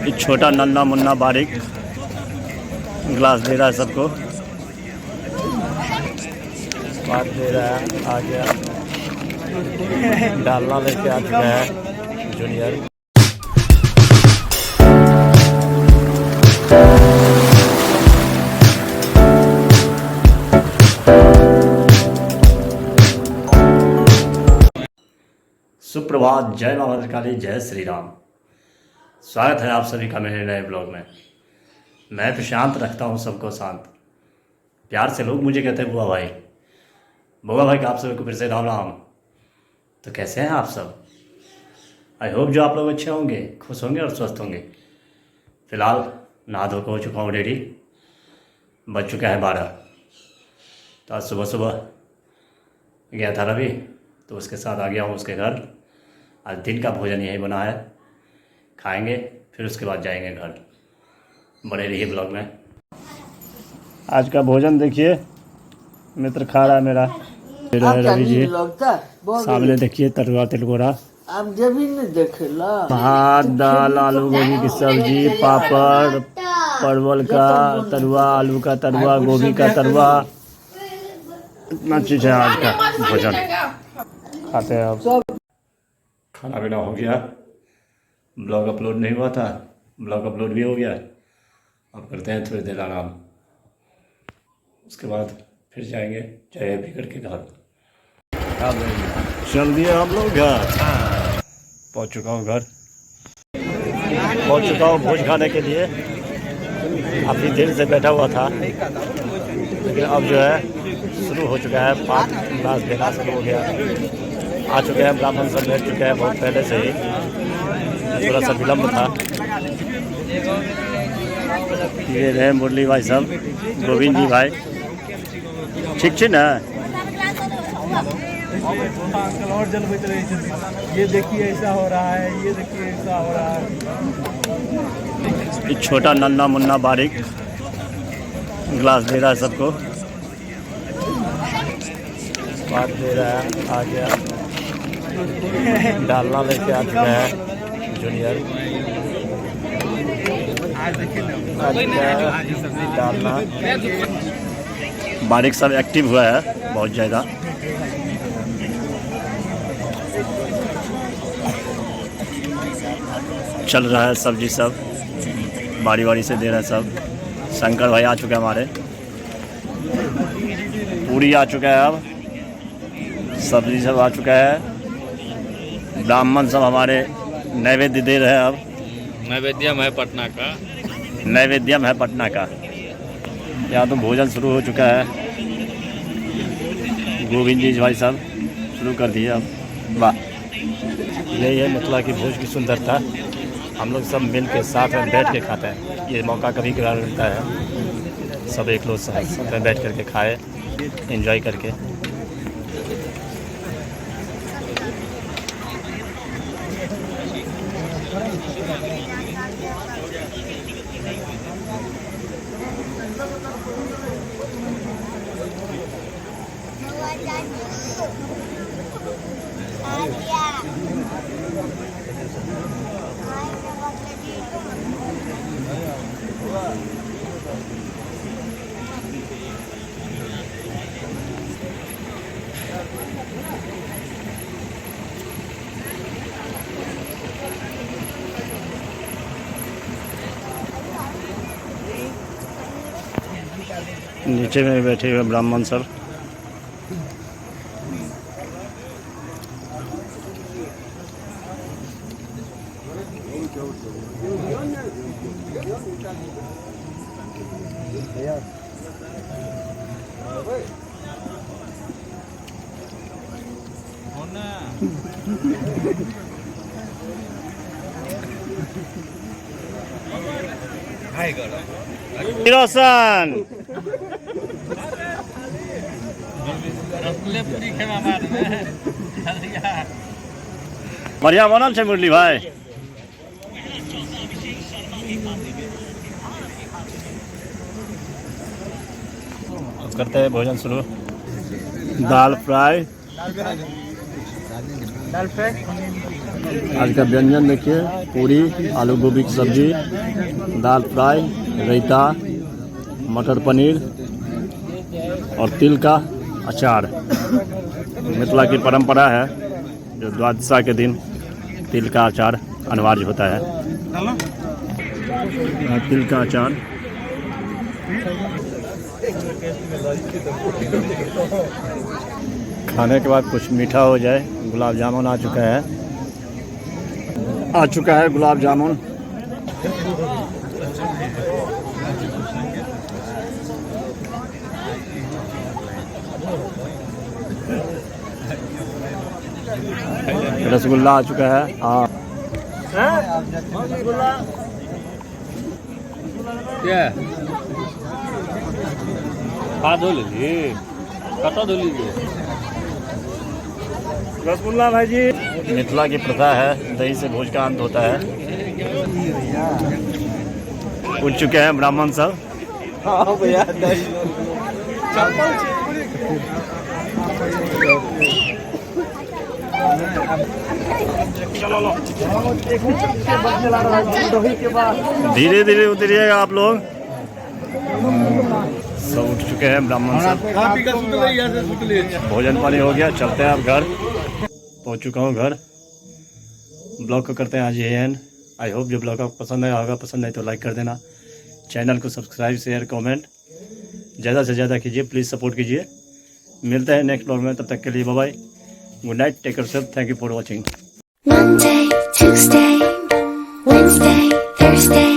एक छोटा नन्ना मुन्ना बारीक गिलास दे रहा है सबको, बात दे रहा है। आ गया डालना लेके आ चुका है जूनियर। सुप्रभात, जय मां भद्रकाली, जय श्री राम। स्वागत है आप सभी का मेरे नए ब्लॉग में। मैं तो शांत रखता हूँ सबको शांत। प्यार से लोग मुझे कहते हैं बुआ भाई। बुआ भाई का आप सभी को फिर से राम राम। तो कैसे हैं आप सब? आई होप जो आप लोग अच्छे होंगे, खुश होंगे और स्वस्थ होंगे। फ़िलहाल नहा धो हो चुका हूँ रेडी। बज चुका है 12। तो आज सुबह सुबह गया था रवि, तो उसके साथ आ गया हूँ उसके घर। आज दिन का भोजन यही बना है, खाएंगे फिर उसके बाद जाएंगे घर। बड़े रहिए ब्लॉग में। आज का भोजन देखिए, मित्र खा रहा है मेरा रवि जी। सामने देखिए तरुआ तिलकोरा, आप जब ही नहीं देखेला। भात, दाल, आलू गोभी की सब्जी, पापड़, परवल का तरुआ, आलू का तरुआ, गोभी का तरुआ। इतना चीज़ है आज का भोजन। खाते हैं अब। खाना पीना हो गया, ब्लॉग अपलोड नहीं हुआ था, ब्लॉग अपलोड भी हो गया। अब करते हैं थोड़ी देर आराम, उसके बाद फिर जाएंगे चाय पी करके घर। चल दिए हम लोग घर। पहुंच चुका हूँ घर, पहुंच चुका हूँ भोज खाने के लिए। काफ़ी देर से बैठा हुआ था, लेकिन अब जो है शुरू हो चुका है। 5 गिलास देना शुरू हो गया। आ चुके हैं ब्राह्मण सब, बैठ चुके हैं बहुत पहले से ही। थोड़ा सा विलम्ब था। ये रहे मुरली भाई सब, गोविंद जी भाई। ठीक है ना? और जल बच रही है। ये देखिए ऐसा हो रहा है, ये देखिए ऐसा हो रहा है। एक छोटा नन्ना मुन्ना बारीक गिलास दे रहा है सबको, बात दे रहा है। आ गया डालना लेके आ चुका है जूनियर। डालना बारीक सब एक्टिव हुआ है बहुत ज़्यादा। चल रहा है सब्जी सब, बारी बारी से दे रहा है सब। शंकर भाई आ चुके हैं हमारे, पूरी आ चुका है, अब सब्जी सब आ चुका है। ब्राह्मण सब हमारे नैवेद्य दे रहे हैं। अब नैवेद्यम है पटना का, नैवेद्यम है पटना का। यहाँ तो भोजन शुरू हो चुका है। गोविंद जी भाई साहब शुरू कर दिए अब। वाह, यही है मिथिला की भोज की सुंदरता। हम लोग सब मिल के साथ में बैठ के खाते हैं। ये मौका कभी कभार मिलता है, सब एक लोग साथ में बैठ करके खाए, एंजॉय करके। नीचे में बैठे हुए ब्राह्मण सब। रोशन बढ़िया बनल है मुरली भाई। करते हैं भोजन शुरू। दाल फ्राई, दाल फ्राई। आज का व्यंजन देखिए, पूरी, आलू गोभी की सब्जी, दाल फ्राई, रायता, मटर पनीर और तिल का अचार। मिथिला की परंपरा है जो द्वादशा के दिन तिल का अचार अनिवार्य होता है। तिल का अचार, खाने के बाद कुछ मीठा हो जाए। गुलाब जामुन आ चुका है गुलाब जामुन। रसगुल्ला आ चुका है। हाँ, क्या हाथ धो लीजिए, कटा धो लीजिए। रसगुल्ला भाई जी। मिथिला की प्रथा है, दही से भोज का अंत होता है। उठ चुके हैं ब्राह्मण सब। हाँ भैया धीरे धीरे उतरिएगा आप लोग। सब उठ चुके हैं ब्राह्मण सब। भोजन पानी हो गया, चलते हैं अब घर। पहुंच चुका हूँ घर। ब्लॉग को करते हैं आज ये एंड। आई होप जो ब्लॉग आपको पसंद आया होगा, पसंद आए तो लाइक कर देना, चैनल को सब्सक्राइब शेयर कमेंट ज़्यादा से ज़्यादा कीजिए, प्लीज़ सपोर्ट कीजिए। मिलते हैं नेक्स्ट ब्लॉग में, तब तक के लिए bye bye, good night, take care self, thank you for watching. Monday, Tuesday, Wednesday, Thursday